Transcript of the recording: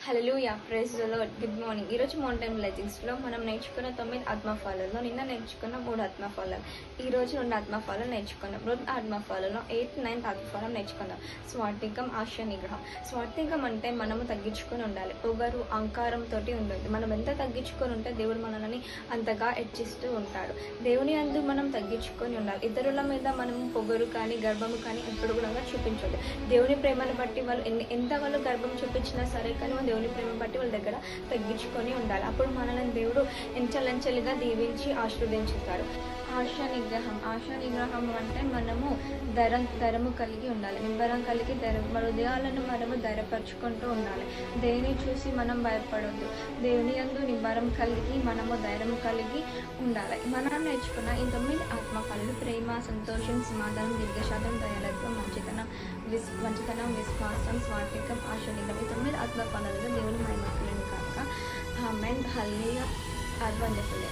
Hallelujah, praise the Lord. Good morning. ఈరోజు mountain బ్లెస్సింగ్స్లో మనం నేర్చుకున్న 9 ఆత్మఫలాల్లో నిన్న నేర్చుకున్న 3 ఆత్మఫలాలు, ఈరోజు 2 ఆత్మఫలాలు నేర్చుకున్నాం. 2 ఆత్మఫలాల్లో 8th 9th ఆత్మఫలం నేర్చుకుందాం. స్వార్థికం, ఆశ నిగ్రహం. స్వార్థికం అంటే మనము తగ్గించుకొని ఉండాలి. పొగరు, అహంకారంతో ఉండదు. మనం ఎంత తగ్గించుకొని ఉంటే దేవుడు మనల్ని అంతగా హెచ్చిస్తూ ఉంటాడు. దేవుని యందు మనం తగ్గించుకొని ఉండాలి. ఇతరుల మీద మనం పొగరు కానీ గర్వము కానీ ఎప్పుడు కూడా చూపించదు. దేవుని ప్రేమను బట్టి వాళ్ళు ఎంత వాళ్ళు గర్వం చూపించినా సరే, కానీ దేవుని ప్రేమ బట్టి వాళ్ళ దగ్గర తగ్గించుకొని ఉండాలి. అప్పుడు మనల్ని దేవుడు ఎంచలంచెలుగా దీవించి ఆశీర్వదించుతాడు. ఆశా నిగ్రహం అంటే మనము ధరము కలిగి ఉండాలి. నిబ్బరం కలిగి మన హృదయాలను మనము ధైర్యపరుచుకుంటూ ఉండాలి. దేని చూసి మనం భయపడొద్దు. దేవుని యందు నిబ్బరం కలిగి మనము ధైర్యం కలిగి ఉండాలి. మనం నేర్చుకున్న ఈ 9 ఆత్మఫలాలు ప్రేమ, సంతోషం, సమాధానం, దీర్ఘశాంతం, దయాళత్వం, మంచితనం, విశ్వాసం, స్వార్థికం, ఆశ నిగ్రహం. ఈ 9 ఆత్మఫలాలుగా దేవుని మహిమ కలుగును గాక. ఆమేన్. హల్లెలూయా. వండర్ఫుల్.